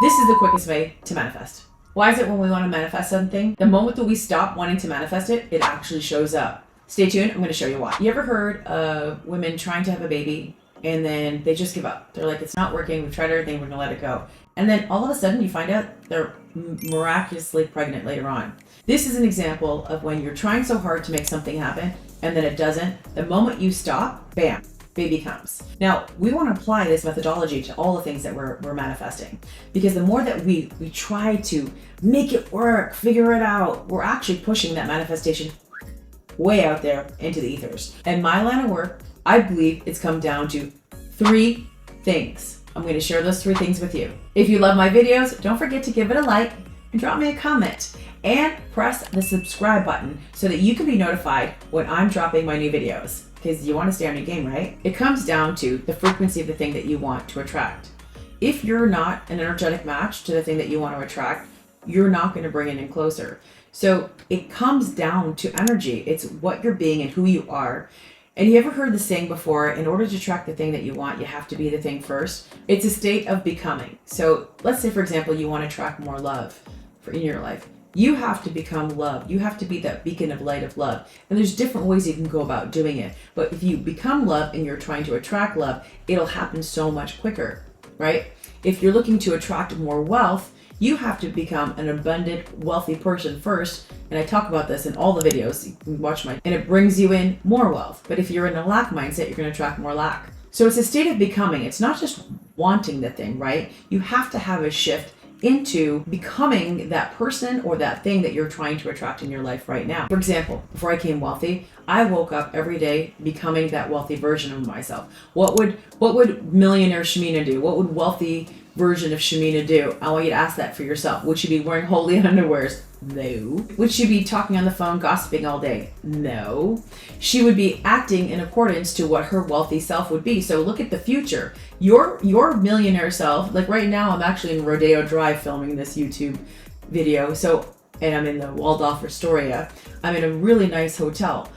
This is the quickest way to manifest. Why is it when we want to manifest something, the moment that we stop wanting to manifest it, it actually shows up? Stay tuned, I'm going to show you why. You ever heard of women trying to have a baby and then they just give up? They're like, it's not working, we've tried everything, we're going to let it go. And then all of a sudden you find out they're miraculously pregnant later on. This is an example of when you're trying so hard to make something happen and then it doesn't. The moment you stop, bam, baby comes. Now, we want to apply this methodology to all the things that we're manifesting, because the more that we try to make it work, figure it out, we're actually pushing that manifestation way out there into the ethers. And my line of work, I believe it's come down to 3 things. I'm going to share those 3 things with you. If you love my videos, don't forget to give it a like and drop me a comment and press the subscribe button so that you can be notified when I'm dropping my new videos. Because you want to stay on your game, right? It comes down to the frequency of the thing that you want to attract. If you're not an energetic match to the thing that you want to attract, you're not going to bring it in closer. So it comes down to energy. It's what you're being and who you are. And you ever heard the saying before, in order to attract the thing that you want, you have to be the thing first? It's a state of becoming. So let's say, for example, you want to attract more love in your life. You have to become love. You have to be that beacon of light of love. And there's different ways you can go about doing it. But if you become love and you're trying to attract love, it'll happen so much quicker, right? If you're looking to attract more wealth, you have to become an abundant, wealthy person first. And I talk about this in all the videos. You can watch and it brings you in more wealth. But if you're in a lack mindset, you're going to attract more lack. So it's a state of becoming. It's not just wanting the thing, right? You have to have a shift into becoming that person or that thing that you're trying to attract in your life right now. For example, before I became wealthy, I woke up every day becoming that wealthy version of myself. What would millionaire Shamina do? What would wealthy version of Shamina do? I want you to ask that for yourself. Would she be wearing holy underwears? No. Would she be talking on the phone, gossiping all day? No. She would be acting in accordance to what her wealthy self would be. So look at the future. Your millionaire self, like right now, I'm actually in Rodeo Drive filming this YouTube video. And I'm in the Waldorf Astoria. I'm in a really nice hotel.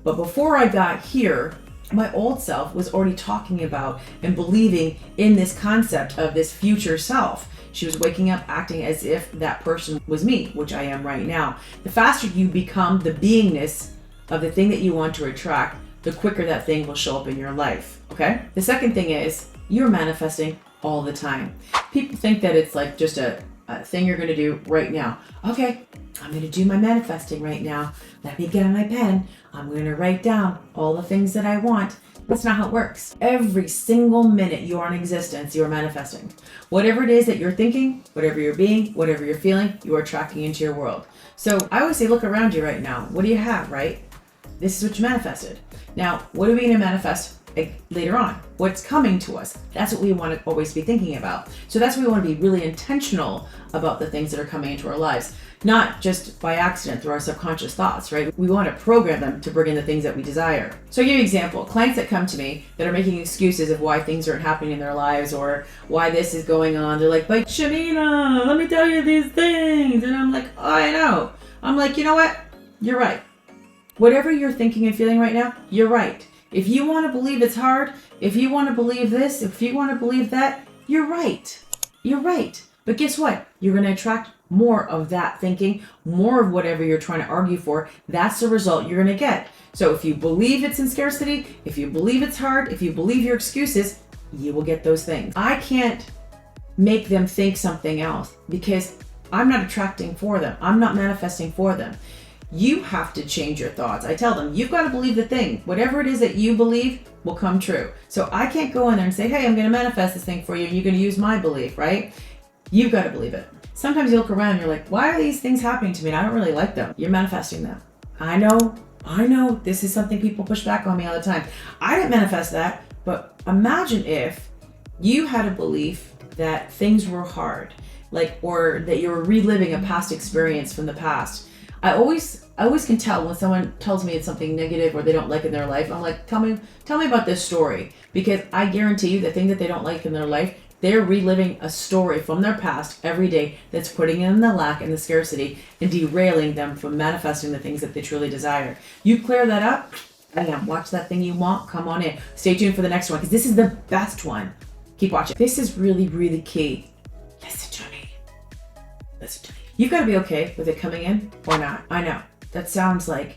But before I got here, my old self was already talking about and believing in this concept of this future self. She was waking up acting as if that person was me, which I am right now. The faster you become the beingness of the thing that you want to attract, the quicker that thing will show up in your life, okay? The second thing is you're manifesting all the time. People think that it's like just a thing you're going to do right now. Okay, I'm going to do my manifesting right now. Let me get on my pen. I'm going to write down all the things that I want. That's not how it works. Every single minute you are in existence, you are manifesting. Whatever it is that you're thinking, whatever you're being, whatever you're feeling, you are attracting into your world. So I always say, look around you right now. What do you have, right? This is what you manifested. Now, what are we going to manifest later on? What's coming to us? That's what we want to always be thinking about. So that's why we want to be really intentional about the things that are coming into our lives, not just by accident through our subconscious thoughts, right? We want to program them to bring in the things that we desire. So I'll give you an example. Clients that come to me that are making excuses of why things aren't happening in their lives or why this is going on. They're like, but Shamina, let me tell you these things. And I'm like, oh, I know. I'm like, you know what? You're right. Whatever you're thinking and feeling right now, you're right. If you want to believe it's hard, if you want to believe this, if you want to believe that, you're right. You're right. But guess what? You're going to attract more of that thinking, more of whatever you're trying to argue for. That's the result you're going to get. So if you believe it's in scarcity, if you believe it's hard, if you believe your excuses, you will get those things. I can't make them think something else because I'm not attracting for them. I'm not manifesting for them. You have to change your thoughts. I tell them, you've got to believe the thing. Whatever it is that you believe will come true. So I can't go in there and say, hey, I'm going to manifest this thing for you and you're going to use my belief, right? You've got to believe it. Sometimes you look around and you're like, why are these things happening to me? And I don't really like them. You're manifesting them. I know. This is something people push back on me all the time. I didn't manifest that, but imagine if you had a belief that things were hard, or that you were reliving a past experience from the past. I always can tell when someone tells me it's something negative or they don't like in their life. I'm like, tell me about this story, because I guarantee you the thing that they don't like in their life, they're reliving a story from their past every day that's putting in the lack and the scarcity and derailing them from manifesting the things that they truly desire. You clear that up, bam, watch that thing you want, come on in. Stay tuned for the next one because this is the best one. Keep watching. This is really, really key. listen to me. Listen to me. You've got to be okay with it coming in or not. I know that sounds like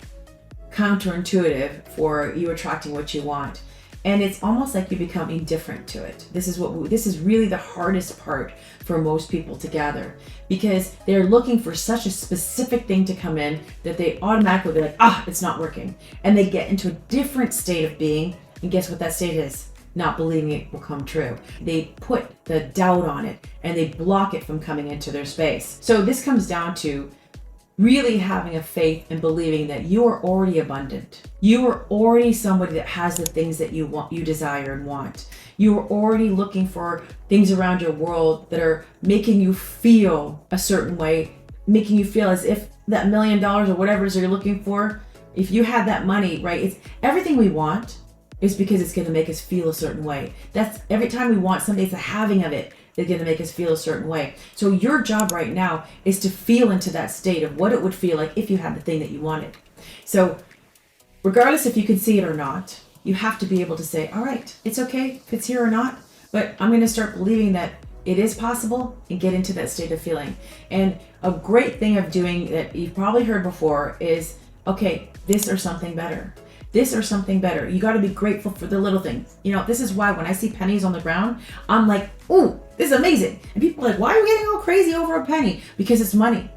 counterintuitive for you attracting what you want. And it's almost like you become indifferent to it. This is really the hardest part for most people to gather, because they're looking for such a specific thing to come in that they automatically be like, it's not working. And they get into a different state of being. And guess what that state is? Not believing it will come true. They put the doubt on it and they block it from coming into their space. So this comes down to really having a faith and believing that you are already abundant. You are already somebody that has the things that you want, you desire and want. You are already looking for things around your world that are making you feel a certain way, making you feel as if that $1 million or whatever it is you're looking for, if you had that money, right? It's everything we want is because it's going to make us feel a certain way. That's every time we want something, it's a having of it. They're going to make us feel a certain way. So your job right now is to feel into that state of what it would feel like if you had the thing that you wanted. So regardless if you can see it or not, you have to be able to say, all right, it's okay if it's here or not, but I'm going to start believing that it is possible and get into that state of feeling. And a great thing of doing that you've probably heard before is, okay, this or something better. This or something better. You got to be grateful for the little things. You know, this is why when I see pennies on the ground, I'm like, ooh, this is amazing. And people are like, why are you getting all crazy over a penny? Because it's money.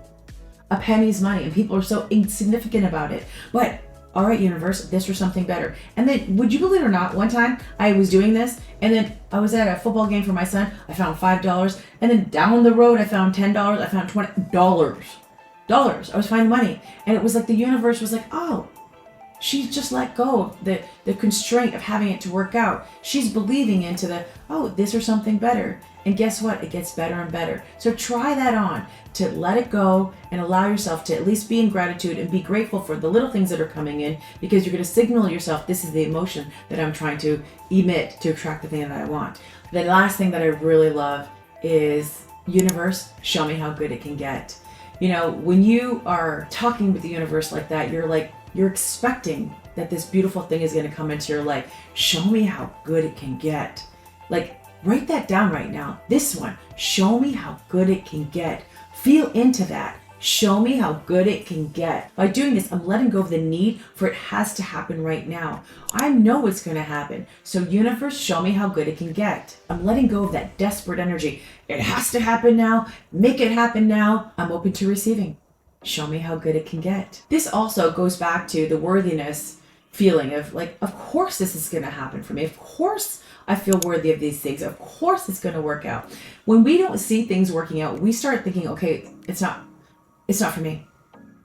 A penny's money, and people are so insignificant about it. But all right, universe, this or something better. And then, would you believe it or not, one time I was doing this, and then I was at a football game for my son. I found $5, and then down the road I found $10. I found $20. I was finding money, and it was like the universe was like, oh. She just let go of the constraint of having it to work out. She's believing into this or something better. And guess what? It gets better and better. So try that on, to let it go and allow yourself to at least be in gratitude and be grateful for the little things that are coming in, because you're going to signal yourself, this is the emotion that I'm trying to emit to attract the thing that I want. The last thing that I really love is, universe, show me how good it can get. You know, when you are talking with the universe like that, you're expecting that this beautiful thing is going to come into your life. Show me how good it can get. Like, write that down right now. This one, show me how good it can get. Feel into that. Show me how good it can get. By doing this, I'm letting go of the need for it has to happen right now. I know it's going to happen. So universe, show me how good it can get. I'm letting go of that desperate energy. It has to happen now. Make it happen now. I'm open to receiving. Show me how good it can get. This also goes back to the worthiness feeling of like, of course this is going to happen for me. Of course I feel worthy of these things. Of course it's going to work out. When we don't see things working out, we start thinking, okay, it's not for me.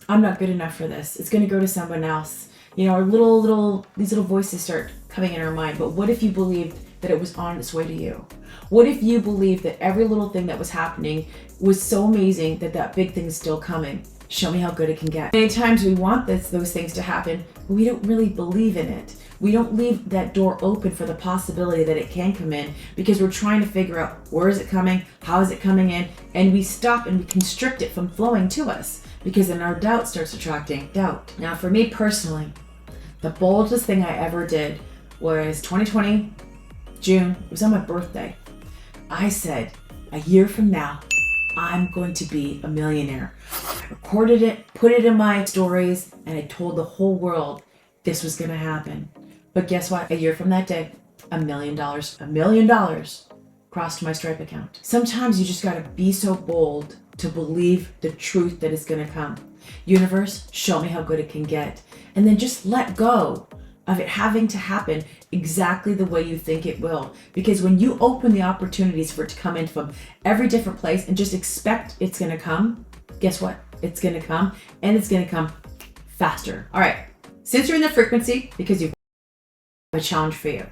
I'm not good enough for this. It's going to go to someone else. You know, these little voices start coming in our mind. But what if you believed that it was on its way to you? What if you believed that every little thing that was happening was so amazing that big thing is still coming? Show me how good it can get. Many times we want those things to happen, but we don't really believe in it. We don't leave that door open for the possibility that it can come in, because we're trying to figure out, where is it coming? How is it coming in? And we stop and we constrict it from flowing to us, because then our doubt starts attracting doubt. Now, for me personally, the boldest thing I ever did was 2020, June. It was on my birthday. I said, a year from now, I'm going to be a millionaire. I recorded it, put it in my stories, and I told the whole world this was going to happen. But guess what? A year from that day, $1 million crossed my Stripe account. Sometimes you just got to be so bold to believe the truth that is going to come. Universe, show me how good it can get. And then just let go of it having to happen exactly the way you think it will. Because when you open the opportunities for it to come in from every different place and just expect it's going to come, guess what? It's going to come, and it's going to come faster. All right. Since you're in the frequency, because you have a challenge for you,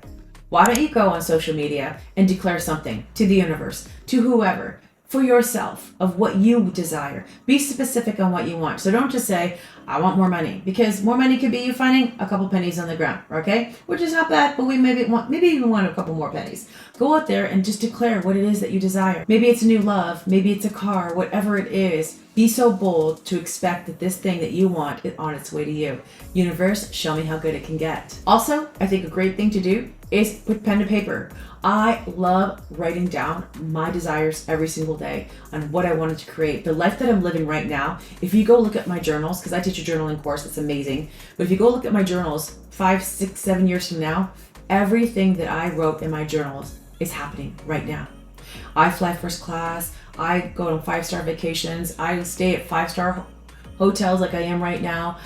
why don't you go on social media and declare something to the universe, to whoever, for yourself, of what you desire. Be specific on what you want. So don't just say, I want more money, because more money could be you finding a couple pennies on the ground, okay? Which is not bad, but we maybe even want a couple more pennies. Go out there and just declare what it is that you desire. Maybe it's a new love, maybe it's a car, whatever it is. Be so bold to expect that this thing that you want is on its way to you. Universe, show me how good it can get. Also, I think a great thing to do is put pen to paper. I love writing down my desires every single day on what I wanted to create. The life that I'm living right now, if you go look at my journals, because I teach a journaling course, it's amazing. But if you go look at my journals 5, 6, 7 years from now, everything that I wrote in my journals is happening right now. I fly first class. I go on 5-star vacations. I stay at 5-star hotels like I am right now.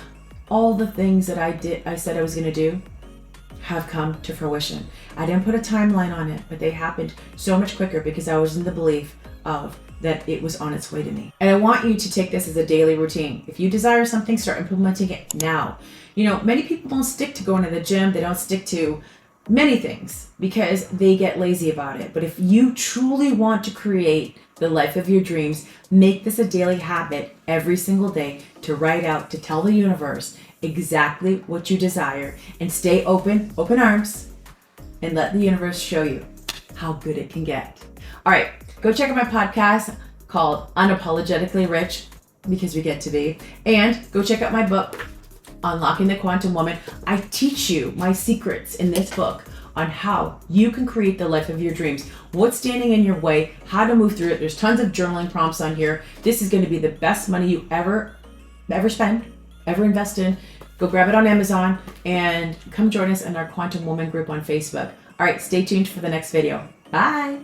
All the things that I said I was going to do have come to fruition. I didn't put a timeline on it, but they happened so much quicker because I was in the belief of that it was on its way to me. And I want you to take this as a daily routine. If you desire something, start implementing it now. You know, many people don't stick to going to the gym. They don't stick to many things because they get lazy about it. But if you truly want to create the life of your dreams, make this a daily habit every single day to write out, to tell the universe exactly what you desire, and stay open arms, and let the universe show you how good it can get. All right, go check out my podcast called Unapologetically Rich, because we get to be, and go check out my book, Unlocking the Quantum Woman. I teach you my secrets in this book on how you can create the life of your dreams, what's standing in your way, how to move through it. There's tons of journaling prompts on here. This is going to be the best money you ever spend, ever invest in. Go grab it on Amazon and come join us in our Quantum Woman group on Facebook. All right, stay tuned for the next video. Bye.